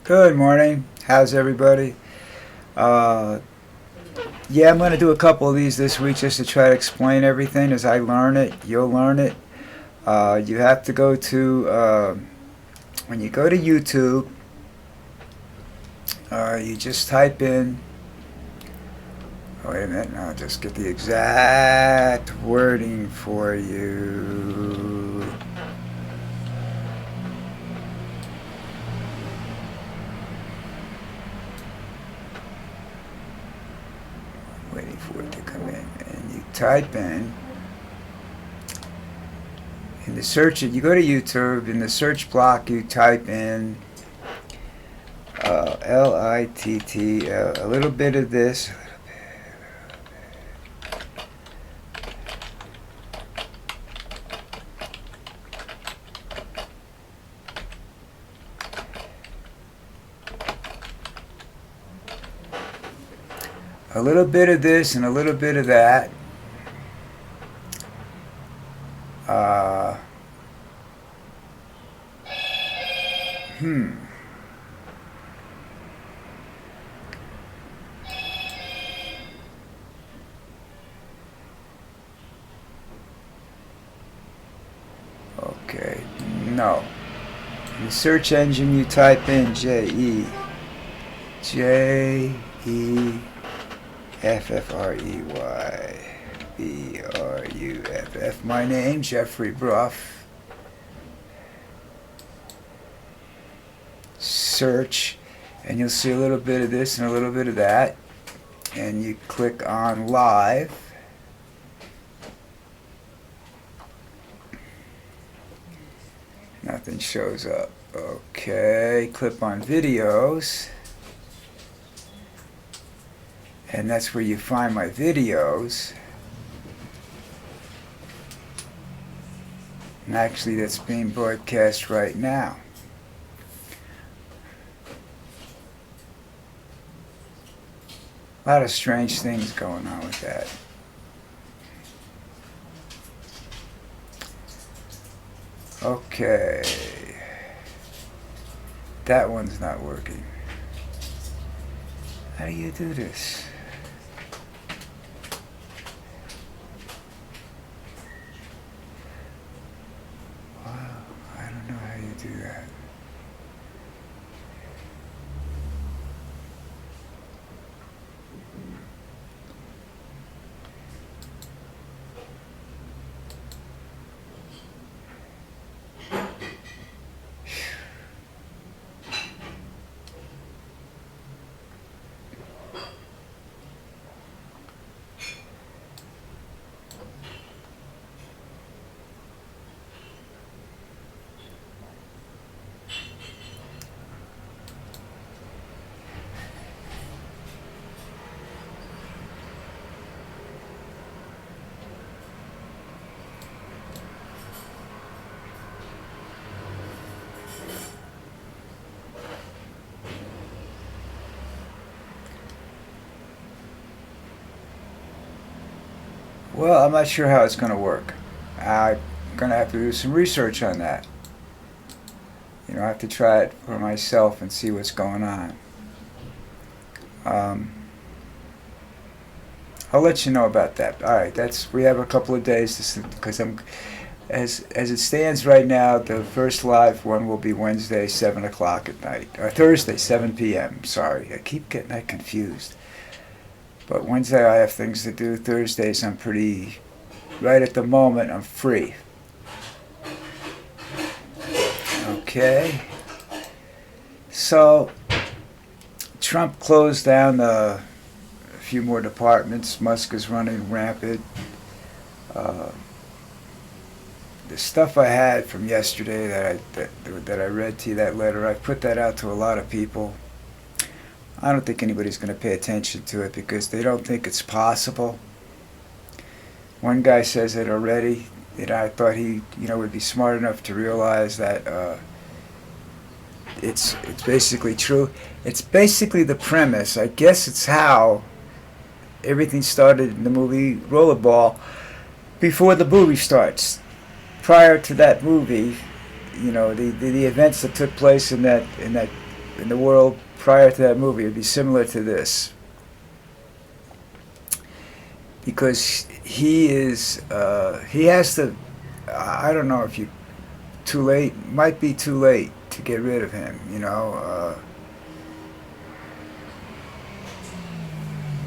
Good morning. How's everybody? Uh, yeah, I'm going to do a couple of these this week just to try to explain everything as I learn it. You'll learn it. You have to go to, when you go to YouTube, you just type in, wait a minute, I'll just get the exact wording for you. Waiting for it to come in. And you type in the search, you go to YouTube, in the search block you type in Litt, a little bit of this, a little bit of this and a little bit of that. Uh, hmm. Okay, no. In the search engine you type in Jeffrey Bruff. My name, Jeffrey Bruff. Search, and you'll see a little bit of this and a little bit of that. And you click on live. Nothing shows up. Okay, click on videos. And that's where you find my videos. And actually that's being broadcast right now. A lot of strange things going on with that. Okay. That one's not working. How do you do this? Wow, I don't know how you do that. Well, I'm not sure how it's going to work. I'm going to have to do some research on that. I have to try it for myself and see what's going on. I'll let you know about that. All right, we have a couple of days because as it stands right now, the first live one will be Wednesday, 7 o'clock at night, or Thursday, 7 p.m. Sorry, I keep getting that confused. But Wednesday I have things to do. Thursdays I'm right at the moment I'm free. Okay. So, Trump closed down a few more departments. Musk is running rampant. The stuff I had from yesterday that I read to you, that letter, I put that out to a lot of people. I don't think anybody's going to pay attention to it because they don't think it's possible. One guy says it already. I thought he, would be smart enough to realize that it's basically true. It's basically the premise. I guess it's how everything started in the movie Rollerball. Before the movie starts, prior to that movie, the events that took place in that in the world prior to that movie would be similar to this, because he has to. I don't know if you too late. Might be too late to get rid of him.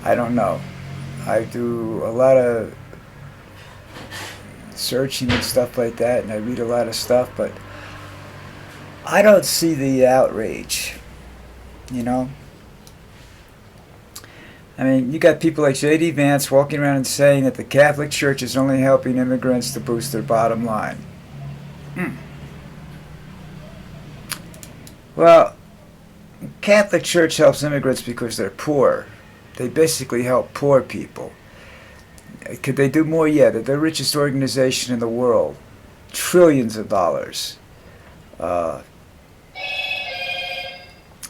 I don't know. I do a lot of searching and stuff like that, and I read a lot of stuff, but I don't see the outrage. I mean, you got people like J.D. Vance walking around and saying that the Catholic Church is only helping immigrants to boost their bottom line. Well, Catholic Church helps immigrants because they're poor. They basically help poor people. Could they do more? Yeah, they're the richest organization in the world. Trillions of dollars.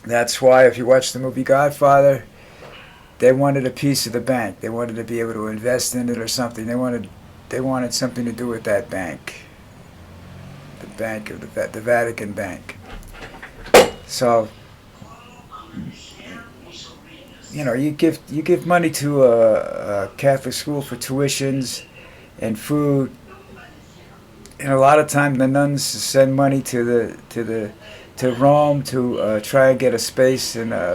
That's why if you watch the movie Godfather, they wanted a piece of the bank. They wanted to be able to invest in it or something. They wanted something to do with that bank. The bank of the Vatican Bank. So, you give money to a Catholic school for tuitions and food, and a lot of times the nuns send money to Rome to try and get a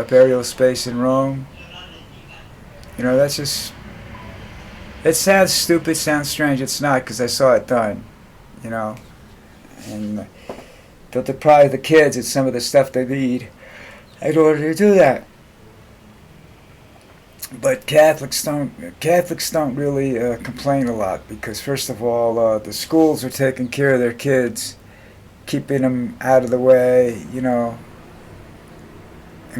burial space in Rome. That's just. It sounds stupid, sounds strange. It's not, because I saw it done. And they'll deprive the kids of some of the stuff they need in order to do that. But Catholics don't really complain a lot, because first of all, the schools are taking care of their kids, keeping them out of the way, and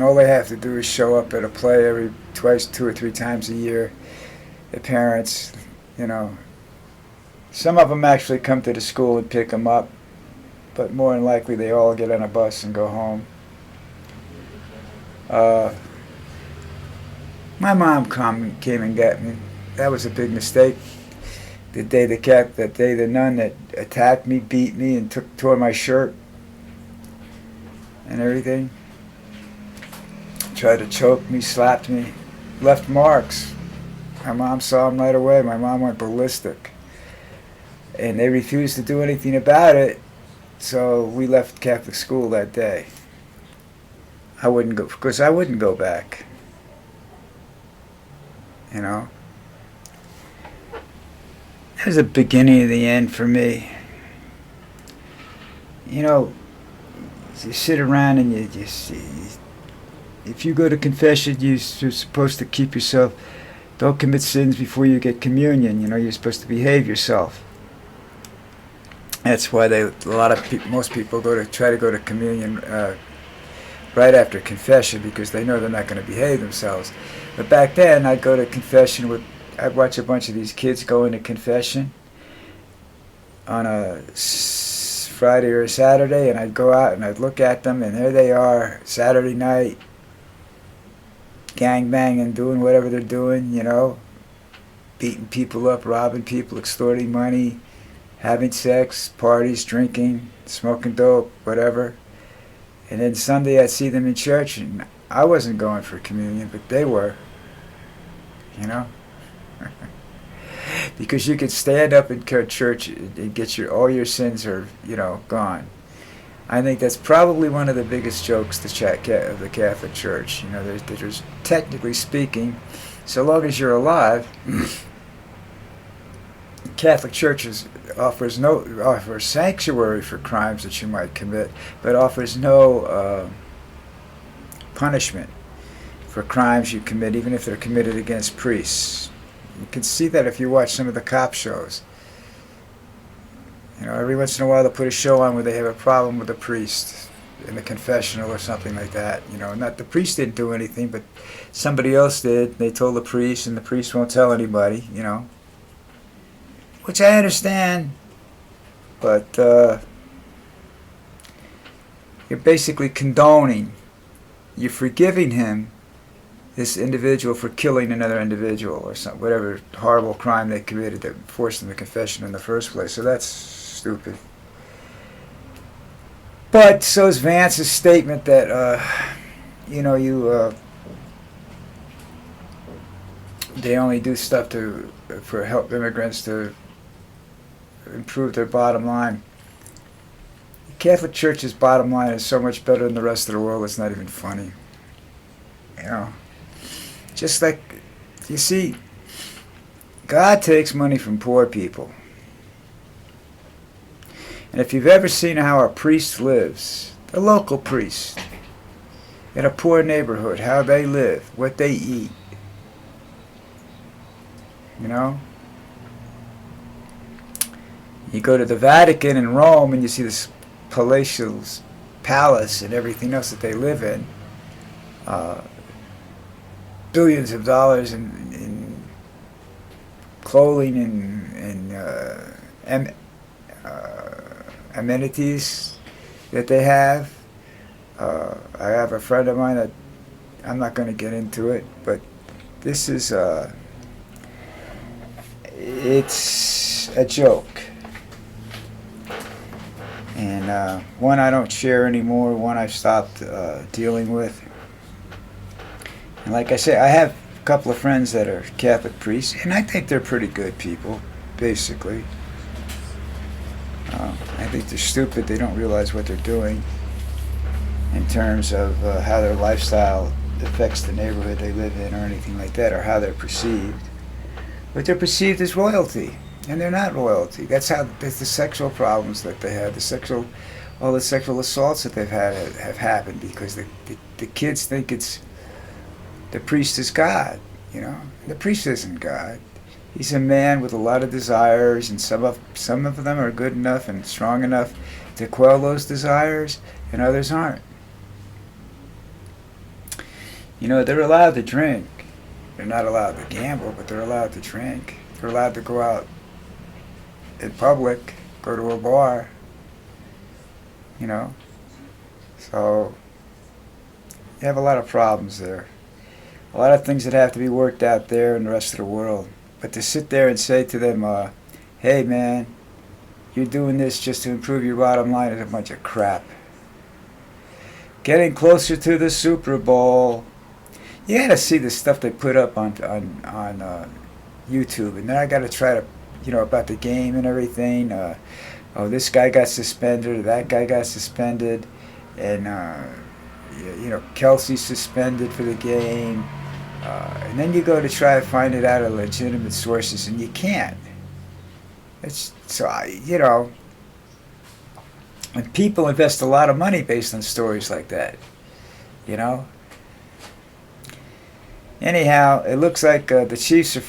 all they have to do is show up at a play two or three times a year. The parents, some of them actually come to the school and pick them up, but more than likely they all get on a bus and go home. My mom came and got me. That was a big mistake. The day the nun that attacked me, beat me, and tore my shirt and everything. Tried to choke me, slapped me, left marks. My mom saw them right away. My mom went ballistic. And they refused to do anything about it, so we left Catholic school that day. I wouldn't go, because I wouldn't go back. That was the beginning of the end for me. You sit around and you if you go to confession, you're supposed to keep yourself, don't commit sins before you get communion. You're supposed to behave yourself. That's why most people try to go to communion right after confession, because they know they're not going to behave themselves. But back then, I'd go to confession I'd watch a bunch of these kids go into confession on a Friday or a Saturday, and I'd go out and I'd look at them, and there they are, Saturday night, gang banging, doing whatever they're doing, beating people up, robbing people, extorting money, having sex, parties, drinking, smoking dope, whatever. And then Sunday I'd see them in church, and I wasn't going for communion, but they were, because you could stand up in church and get all your sins are, gone. I think that's probably one of the biggest jokes of the Catholic Church. There's technically speaking, so long as you're alive, the Catholic Church offers sanctuary for crimes that you might commit, but offers no punishment for crimes you commit, even if they're committed against priests. You can see that if you watch some of the cop shows. Every once in a while they'll put a show on where they have a problem with a priest in the confessional or something like that. Not the priest didn't do anything, but somebody else did. They told the priest, and the priest won't tell anybody, which I understand. But you're basically condoning, you're forgiving him, this individual, for killing another individual or whatever horrible crime they committed that forced them to confession in the first place. So that's stupid. But so is Vance's statement that they only do stuff for help immigrants to improve their bottom line. The Catholic Church's bottom line is so much better than the rest of the world, it's not even funny. Just like, you see, God takes money from poor people. And if you've ever seen how a priest lives, a local priest, in a poor neighborhood, how they live, what they eat, you go to the Vatican in Rome and you see this palatial palace and everything else that they live in, billions of dollars in clothing and amenities that they have. I have a friend of mine that, I'm not going to get into it, but this is it's a joke, and one I don't share anymore, one I've stopped dealing with. And like I say, I have a couple of friends that are Catholic priests, and I think they're pretty good people, basically. I think they're stupid. They don't realize what they're doing in terms of how their lifestyle affects the neighborhood they live in or anything like that, or how they're perceived. But they're perceived as royalty, and they're not royalty. That's the sexual problems that they have, all the sexual assaults that they've had have happened because the kids think the priest is God. The priest isn't God. He's a man with a lot of desires, and some of them are good enough and strong enough to quell those desires, and others aren't. They're allowed to drink. They're not allowed to gamble, but they're allowed to drink. They're allowed to go out in public, go to a bar, So, you have a lot of problems there. A lot of things that have to be worked out there in the rest of the world. But to sit there and say to them, hey man, you're doing this just to improve your bottom line is a bunch of crap. Getting closer to the Super Bowl. You got to see the stuff they put up on YouTube, and then I got to try to, about the game and everything. This guy got suspended, or that guy got suspended, and Kelsey's suspended for the game. And then you go to try to find it out of legitimate sources, and you can't. And people invest a lot of money based on stories like that, Anyhow, it looks like the Chiefs are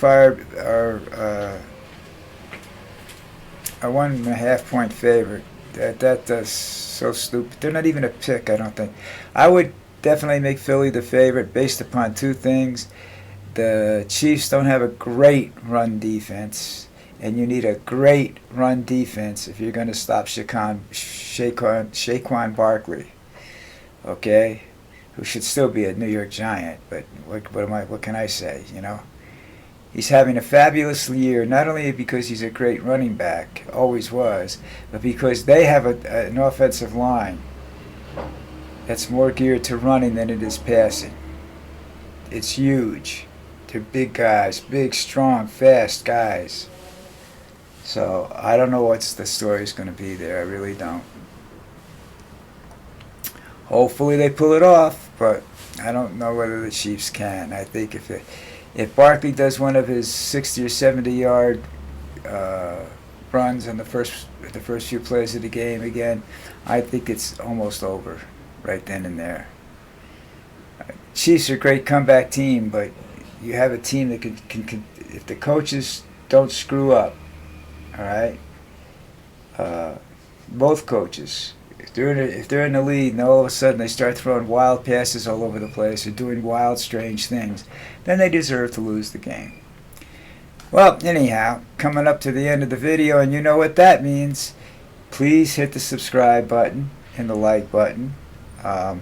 1.5 point favorite. That's so stupid. They're not even a pick, I don't think. I would definitely make Philly the favorite based upon two things. The Chiefs don't have a great run defense, and you need a great run defense if you're going to stop Saquon Barkley, okay? Who should still be a New York Giant, but what can I say, He's having a fabulous year, not only because he's a great running back, always was, but because they have an offensive line that's more geared to running than it is passing. It's huge. They're big guys, big, strong, fast guys. So I don't know what the story's going to be there. I really don't. Hopefully they pull it off, but I don't know whether the Chiefs can. I think if Barkley does one of his 60 or 70 yard runs in the first few plays of the game again, I think it's almost over right then and there. Chiefs are a great comeback team, but you have a team that can if the coaches don't screw up, all right? Both coaches. If they're in the lead and all of a sudden they start throwing wild passes all over the place or doing wild, strange things, then they deserve to lose the game. Well, anyhow, coming up to the end of the video, and you know what that means. Please hit the subscribe button and the like button. I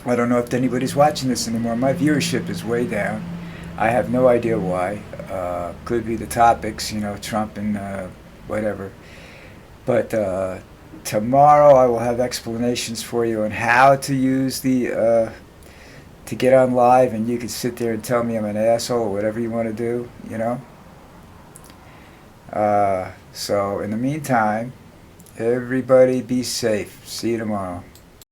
don't know if anybody's watching this anymore. My viewership is way down. I have no idea why. Could be the topics, Trump and whatever. But tomorrow I will have explanations for you on how to use the to get on live, and you can sit there and tell me I'm an asshole or whatever you want to do, you know. So in the meantime, everybody be safe. See you tomorrow.